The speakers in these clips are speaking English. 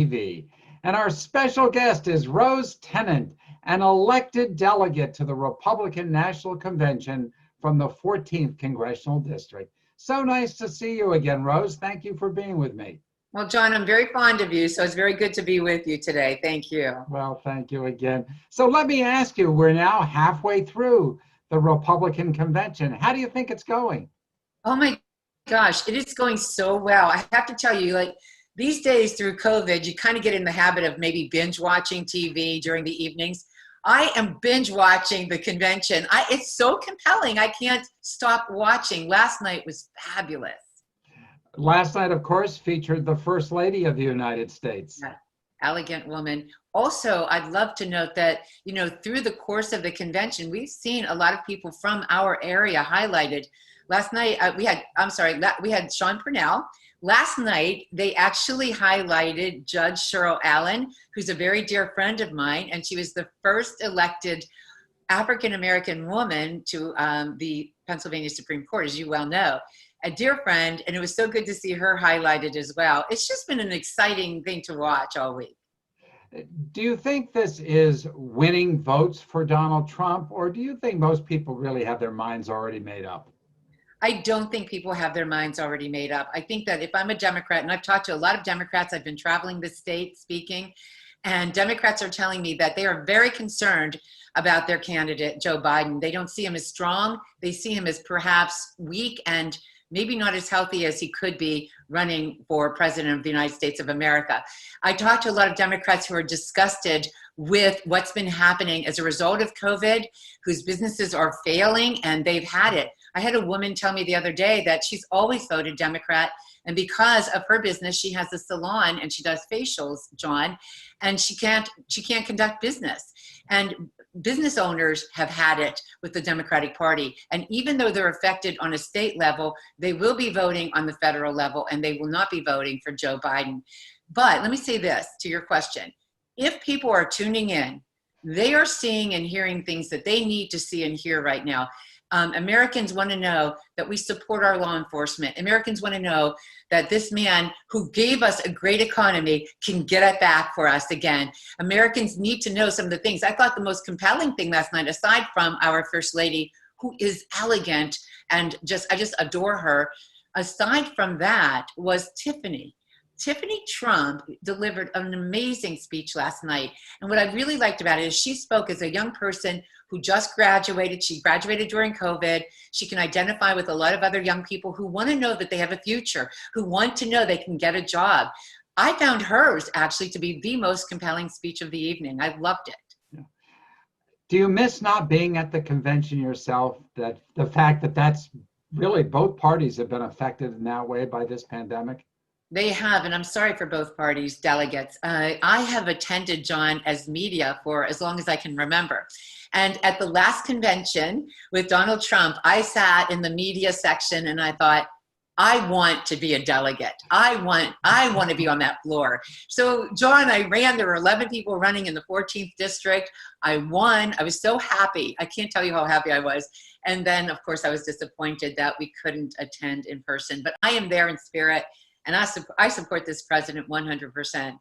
TV. And our special guest is Rose Tennet, an elected delegate to the Republican National Convention from the 14th Congressional District. So nice to see you again, Rose. Thank you for being with me. Well, John, I'm very fond of you, so it's very good to be with you today. Thank you. Well, thank you again. So let me ask you, we're now halfway through the Republican Convention. How do you think it's going? Oh my gosh, it is going so well. I have to tell you, like these days through COVID, you kind of get in the habit of maybe binge watching TV during the evenings. I am binge watching the convention. It's so compelling. I can't stop watching. Last night was fabulous. Last night, of course, featured the First Lady of the United States. Yeah, elegant woman. Also, I'd love to note that, you know, through the course of the convention, we've seen a lot of people from our area highlighted. Last night, we had Sean Purnell. Last night, they actually highlighted Judge Cheryl Allen, who's a very dear friend of mine, and she was the first elected African-American woman to the Pennsylvania Supreme Court, as you well know. A dear friend, and it was so good to see her highlighted as well. It's just been an exciting thing to watch all week. Do you think this is winning votes for Donald Trump, or do you think most people really have their minds already made up? I don't think people have their minds already made up. I think that if I'm a Democrat, and I've talked to a lot of Democrats, I've been traveling the state speaking, and Democrats are telling me that they are very concerned about their candidate, Joe Biden. They don't see him as strong. They see him as perhaps weak and maybe not as healthy as he could be running for president of the United States of America. I talked to a lot of Democrats who are disgusted with what's been happening as a result of COVID, whose businesses are failing and they've had it. I had a woman tell me the other day that she's always voted Democrat, and because of her business, she has a salon and she does facials, John, and she can't conduct business. And business owners have had it with the Democratic Party. And even though they're affected on a state level, they will be voting on the federal level and they will not be voting for Joe Biden. But let me say this to your question. If people are tuning in, they are seeing and hearing things that they need to see and hear right now. Americans want to know that we support our law enforcement. Americans want to know that this man who gave us a great economy can get it back for us again. Americans need to know some of the things. I thought the most compelling thing last night, aside from our First Lady, who is elegant and I just adore her, aside from that was Tiffany. Tiffany Trump delivered an amazing speech last night. And what I really liked about it is she spoke as a young person who just graduated. She graduated during COVID. She can identify with a lot of other young people who want to know that they have a future, who want to know they can get a job. I found hers actually to be the most compelling speech of the evening. I loved it. Yeah. Do you miss not being at the convention yourself? That the fact that that's really both parties have been affected in that way by this pandemic? They have, and I'm sorry for both parties' delegates. I have attended, John, as media for as long as I can remember. And at the last convention with Donald Trump, I sat in the media section and I thought, I want to be a delegate. I want to be on that floor. So, John, I ran. There were 11 people running in the 14th district. I won. I was so happy. I can't tell you how happy I was. And then, of course, I was disappointed that we couldn't attend in person. But I am there in spirit. And I support this president 100%.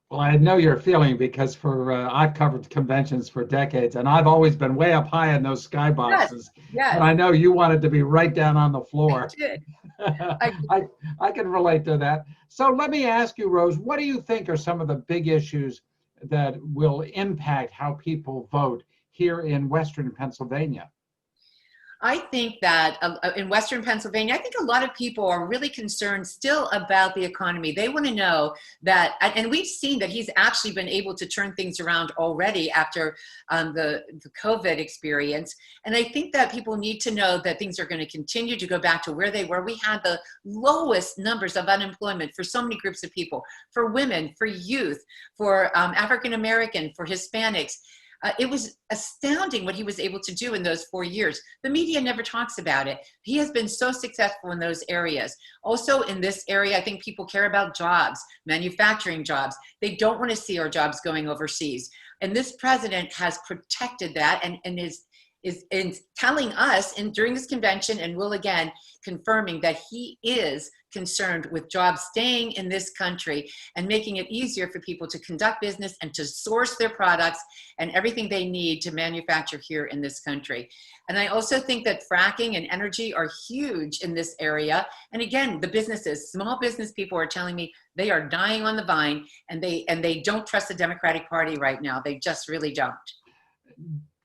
Well, I know your feeling because I've covered conventions for decades, and I've always been way up high in those skyboxes. Yes. And I know you wanted to be right down on the floor. I did. I can relate to that. So let me ask you, Rose, what do you think are some of the big issues that will impact how people vote here in Western Pennsylvania? I think that in Western Pennsylvania, I think a lot of people are really concerned still about the economy. They want to know that, and we've seen that he's actually been able to turn things around already after the COVID experience. And I think that people need to know that things are going to continue to go back to where they were. We had the lowest numbers of unemployment for so many groups of people, for women, for youth, for African American, for Hispanics. It was astounding what he was able to do in those 4 years. The media never talks about it. He has been so successful in those areas. Also in this area, I think people care about jobs, manufacturing jobs. They don't want to see our jobs going overseas. And this president has protected that and is is in telling us and during this convention, and will again, confirming that he is concerned with jobs staying in this country and making it easier for people to conduct business and to source their products and everything they need to manufacture here in this country. And I also think that fracking and energy are huge in this area. And again, the businesses, small business people are telling me they are dying on the vine, and they don't trust the Democratic Party right now. They just really don't.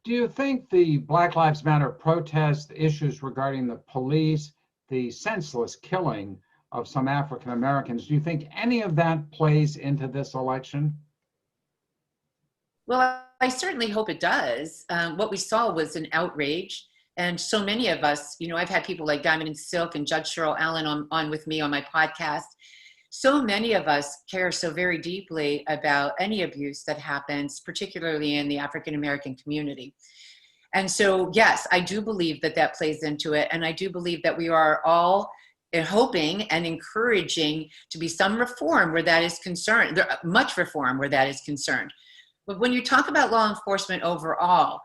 Do you think the Black Lives Matter protest issues regarding the police, the senseless killing of some African Americans, do you think any of that plays into this election? Well, I certainly hope it does. What we saw was an outrage. And so many of us, you know, I've had people like Diamond and Silk and Judge Cheryl Allen on with me on my podcast. So many of us care so very deeply about any abuse that happens, particularly in the African American community. And so, yes, I do believe that that plays into it. And I do believe that we are all hoping and encouraging to be some reform where that is concerned, much reform where that is concerned. But when you talk about law enforcement overall,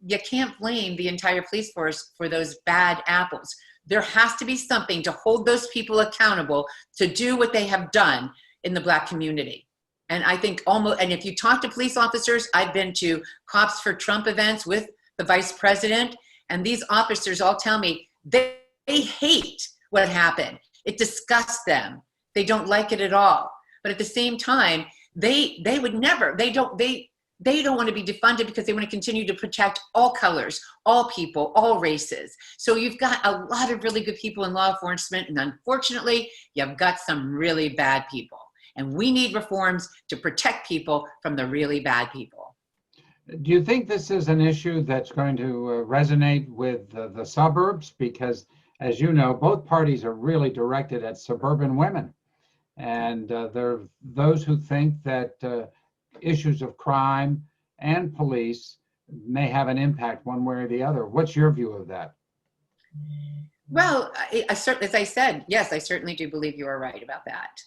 you can't blame the entire police force for those bad apples. There has to be something to hold those people accountable to do what they have done in the Black community. And I think and if you talk to police officers, I've been to Cops for Trump events with the vice president, and these officers all tell me they hate what happened. It disgusts them. They don't like it at all. But at the same time, they would never, they don't want to be defunded because they want to continue to protect all colors, all people, all races. So you've got a lot of really good people in law enforcement, and unfortunately, you've got some really bad people. And we need reforms to protect people from the really bad people. Do you think this is an issue that's going to resonate with the suburbs? Because, as you know, both parties are really directed at suburban women. And there are those who think that issues of crime and police may have an impact one way or the other. What's your view of that? Well, as I said, yes, I certainly do believe you are right about that.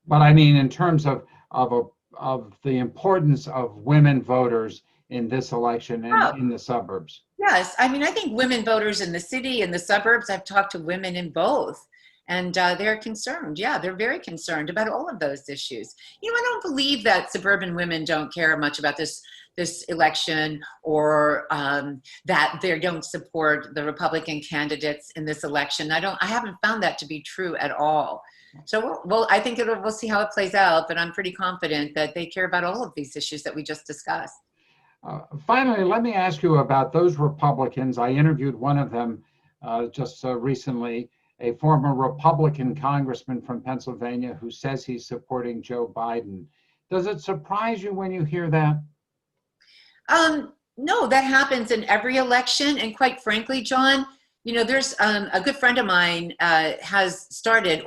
But I mean, in terms of the importance of women voters in this election and in the suburbs. Yes, I mean, I think women voters in the city and the suburbs, I've talked to women in both. And they're concerned. Yeah, they're very concerned about all of those issues. You know, I don't believe that suburban women don't care much about this election, or that they don't support the Republican candidates in this election. I haven't found that to be true at all. So, well, I think we'll see how it plays out, but I'm pretty confident that they care about all of these issues that we just discussed. Finally, let me ask you about those Republicans. I interviewed one of them just recently, a former Republican congressman from Pennsylvania who says he's supporting Joe Biden. Does it surprise you when you hear that? No, that happens in every election. And quite frankly, John, you know, there's a good friend of mine has started,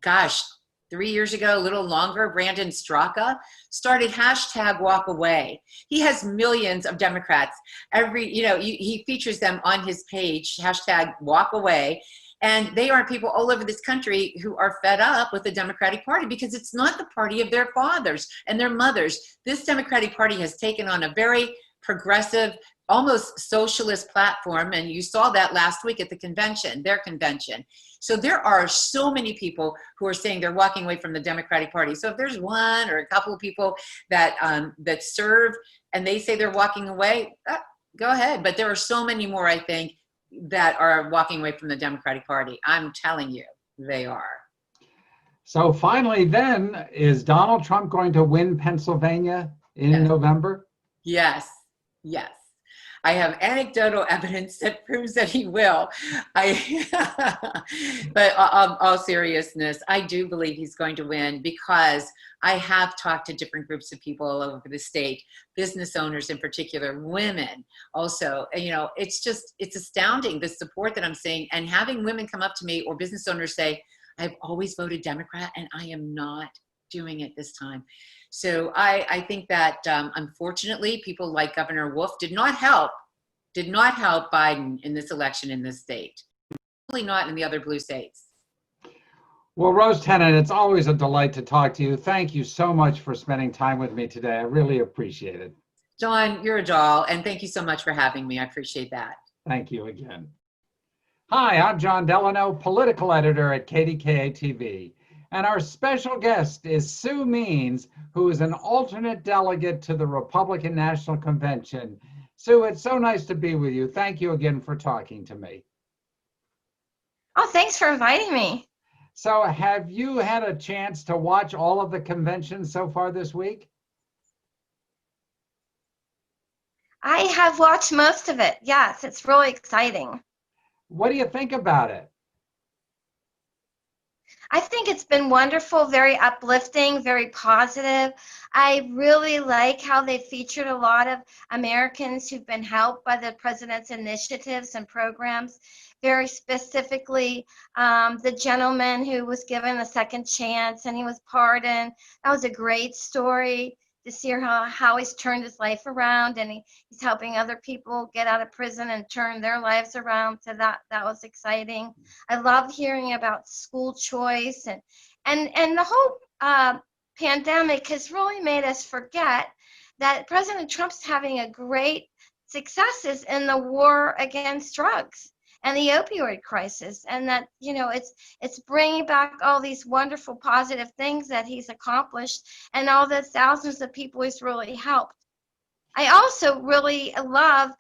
gosh, 3 years ago, a little longer, Brandon Straka, started #WalkAway. He has millions of Democrats. He features them on his page, #WalkAway. And they are people all over this country who are fed up with the Democratic Party because it's not the party of their fathers and their mothers. This Democratic Party has taken on a very progressive, almost socialist platform. And you saw that last week at the convention, their convention. So there are so many people who are saying they're walking away from the Democratic Party. So if there's one or a couple of people that serve and they say they're walking away, go ahead. But there are so many more, I think, that are walking away from the Democratic Party. I'm telling you, they are. So finally then, is Donald Trump going to win Pennsylvania in November? Yes. I have anecdotal evidence that proves that he will. But all seriousness, I do believe he's going to win because I have talked to different groups of people all over the state, business owners in particular, women also. You know, it's astounding the support that I'm seeing, and having women come up to me or business owners say, I've always voted Democrat and I am not doing it this time. So I think that unfortunately people like Governor Wolf did not help Biden in this election in this state. Probably not in the other blue states. Well, Rose Tennet, it's always a delight to talk to you. Thank you so much for spending time with me today. I really appreciate it. John, you're a doll, and thank you so much for having me. I appreciate that. Thank you again. Hi, I'm John Delano, political editor at KDKA TV. And our special guest is Sue Means, who is an alternate delegate to the Republican National Convention. Sue, it's so nice to be with you. Thank you again for talking to me. Oh, thanks for inviting me. So have you had a chance to watch all of the conventions so far this week? I have watched most of it. Yes, it's really exciting. What do you think about it? I think it's been wonderful, very uplifting, very positive. I really like how they featured a lot of Americans who've been helped by the president's initiatives and programs. Very specifically, the gentleman who was given a second chance and he was pardoned. That was a great story to see how he's turned his life around, and he's helping other people get out of prison and turn their lives around. So that was exciting. I loved hearing about school choice, and the whole pandemic has really made us forget that President Trump's having a great successes in the war against drugs and the opioid crisis, and that it's bringing back all these wonderful positive things that he's accomplished and all the thousands of people he's really helped. I also really love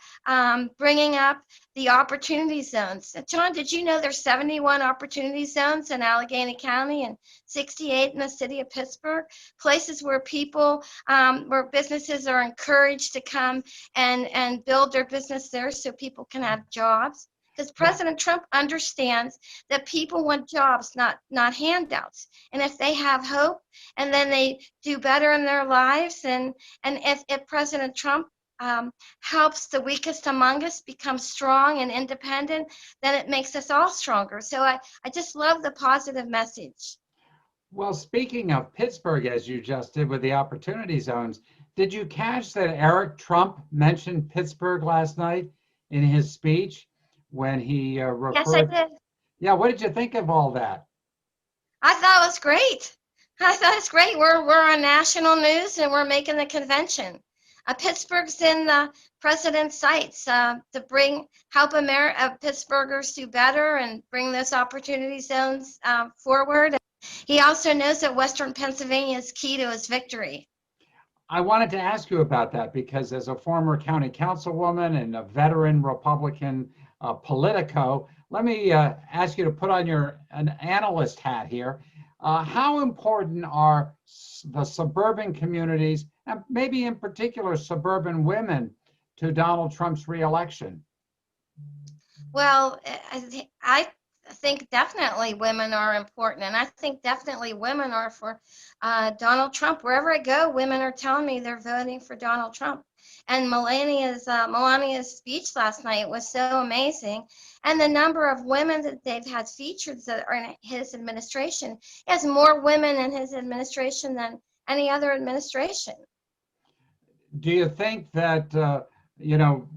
bringing up the opportunity zones. John, did you know there's 71 opportunity zones in Allegheny County and 68 in the city of Pittsburgh? Places where people, where businesses are encouraged to come and build their business there so people can have jobs. Because President Trump understands that people want jobs, not handouts. And if they have hope and then they do better in their lives, and if President Trump helps the weakest among us become strong and independent, then it makes us all stronger. So I just love the positive message. Well, speaking of Pittsburgh, as you just did with the opportunity zones, did you catch that Eric Trump mentioned Pittsburgh last night in his speech? When he referred. Yes, I did. Yeah, what did you think of all that? I thought it was great. I thought it's great. We're on national news and we're making the convention. Pittsburgh's in the president's sights to help Pittsburghers do better and bring those opportunity zones forward. He also knows that Western Pennsylvania is key to his victory. I wanted to ask you about that because as a former county councilwoman and a veteran Republican Politico, let me ask you to put on an analyst hat here. How important are the suburban communities, and maybe in particular suburban women, to Donald Trump's reelection? Well, I think definitely women are important, and I think definitely women are for Donald Trump. Wherever I go, women are telling me they're voting for Donald Trump. And Melania's speech last night was so amazing, and the number of women that they've had featured that are in his administration, he has more women in his administration than any other administration. Do you think that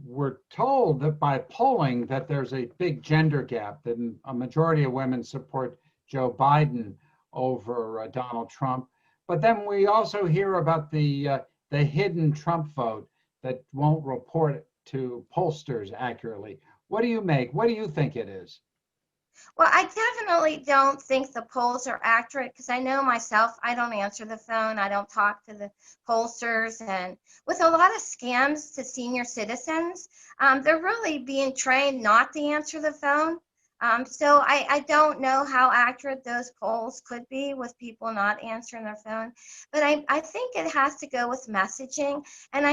we're told that by polling that there's a big gender gap, that a majority of women support Joe Biden over Donald Trump, but then we also hear about the hidden Trump vote that won't report to pollsters accurately. What do you make? What do you think it is? Well, I definitely don't think the polls are accurate because I know myself, I don't answer the phone. I don't talk to the pollsters. And with a lot of scams to senior citizens, they're really being trained not to answer the phone. So I don't know how accurate those polls could be with people not answering their phone. But I think it has to go with messaging. And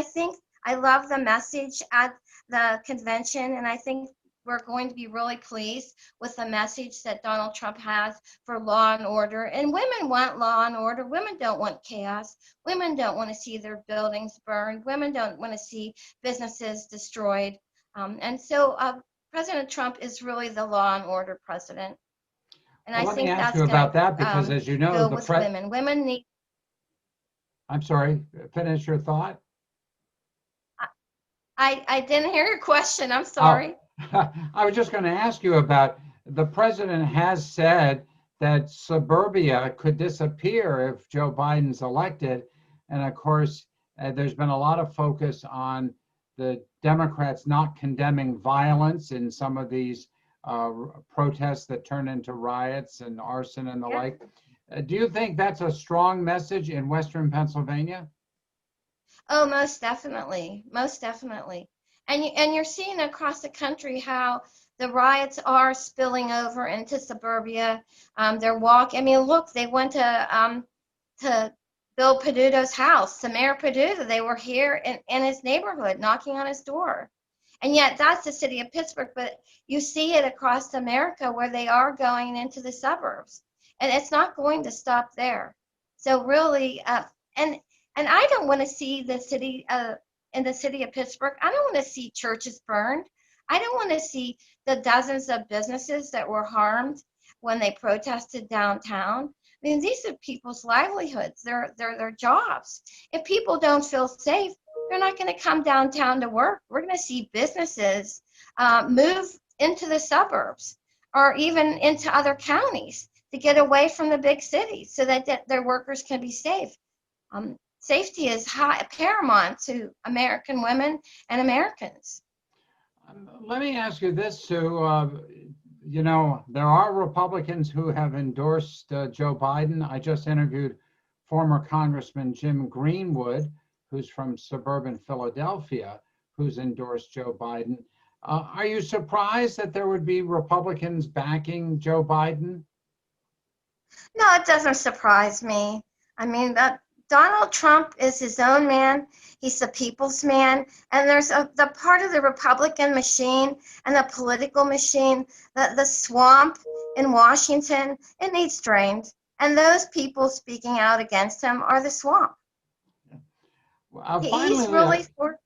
I love the message at the convention. And I think we're going to be really pleased with the message that Donald Trump has for law and order. And women want law and order. Women don't want chaos. Women don't want to see their buildings burned. Women don't want to see businesses destroyed. And so President Trump is really the law and order president. And well, I think that's going to about that because, as you know, go with women. Women need. I'm sorry, finish your thought. I didn't hear your question. I'm sorry. Oh. I was just going to ask you about the president has said that suburbia could disappear if Joe Biden's elected. And of course, there's been a lot of focus on the Democrats not condemning violence in some of these protests that turn into riots and arson and the like. Do you think that's a strong message in Western Pennsylvania? Oh, most definitely, most definitely. And you're seeing across the country how the riots are spilling over into suburbia. I mean, look, they went to Bill Peduto's house, to Mayor Peduto. They were here in his neighborhood, knocking on his door. And yet that's the city of Pittsburgh, but you see it across America where they are going into the suburbs. And it's not going to stop there. So really, and I don't want to see the city in the city of Pittsburgh. I don't want to see churches burned. I don't want to see the dozens of businesses that were harmed when they protested downtown. I mean, these are people's livelihoods, their jobs. If people don't feel safe, they're not going to come downtown to work. We're going to see businesses move into the suburbs or even into other counties to get away from the big cities so that their workers can be safe. Safety is paramount to American women and Americans. Let me ask you this, Sue. You know, there are Republicans who have endorsed Joe Biden. I just interviewed former Congressman Jim Greenwood, who's from suburban Philadelphia, who's endorsed Joe Biden. Are you surprised that there would be Republicans backing Joe Biden? No, it doesn't surprise me. I mean, Donald Trump is his own man. He's the people's man. And there's the part of the Republican machine and the political machine, the swamp in Washington, it needs drained. And those people speaking out against him are the swamp. Finally, He's really go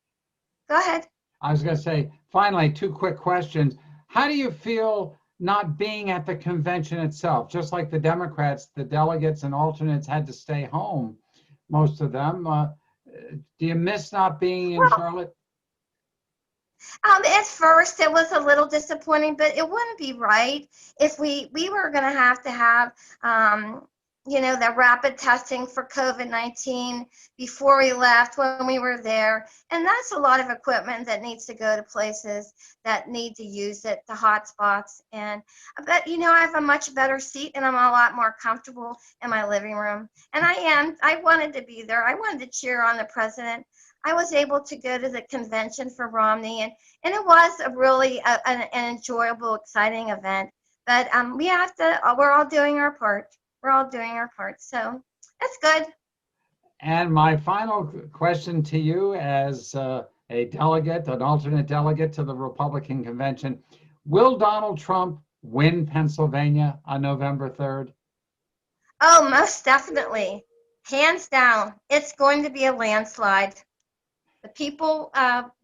ahead. I was going to say, finally, two quick questions. How do you feel not being at the convention itself? Just like the Democrats, the delegates and alternates had to stay home, most of them. Do you miss not being in Charlotte? At first, it was a little disappointing, but it wouldn't be right if we were going to have the rapid testing for COVID-19 before we left when we were there. And that's a lot of equipment that needs to go to places that need to use it, the hot spots. But I have a much better seat and I'm a lot more comfortable in my living room. And I wanted to be there. I wanted to cheer on the president. I was able to go to the convention for Romney and it was a really an enjoyable, exciting event. But we're all doing our part. We're all doing our part, so that's good. And my final question to you as a delegate, an alternate delegate to the Republican convention, will Donald Trump win Pennsylvania on November 3rd? Oh, most definitely. Hands down, it's going to be a landslide. The people,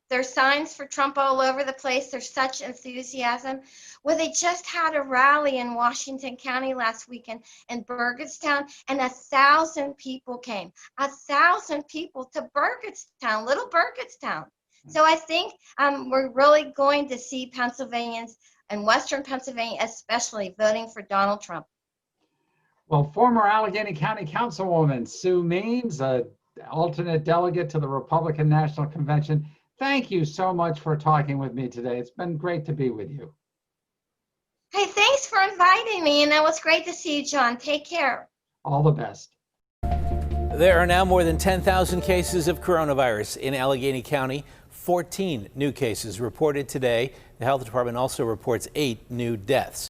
there's signs for Trump all over the place. There's such enthusiasm. Well, they just had a rally in Washington County last weekend in Burgettstown, and 1,000 people came. 1,000 people to Burgettstown, little Burgettstown. So I think we're really going to see Pennsylvanians and Western Pennsylvania especially voting for Donald Trump. Well, former Allegheny County Councilwoman Sue Means, alternate delegate to the Republican National Convention, thank you so much for talking with me today. It's been great to be with you. Hey, thanks for inviting me, and it was great to see you, John. Take care. All the best. There are now more than 10,000 cases of coronavirus in Allegheny County. 14 new cases reported today. The health department also reports 8 new deaths.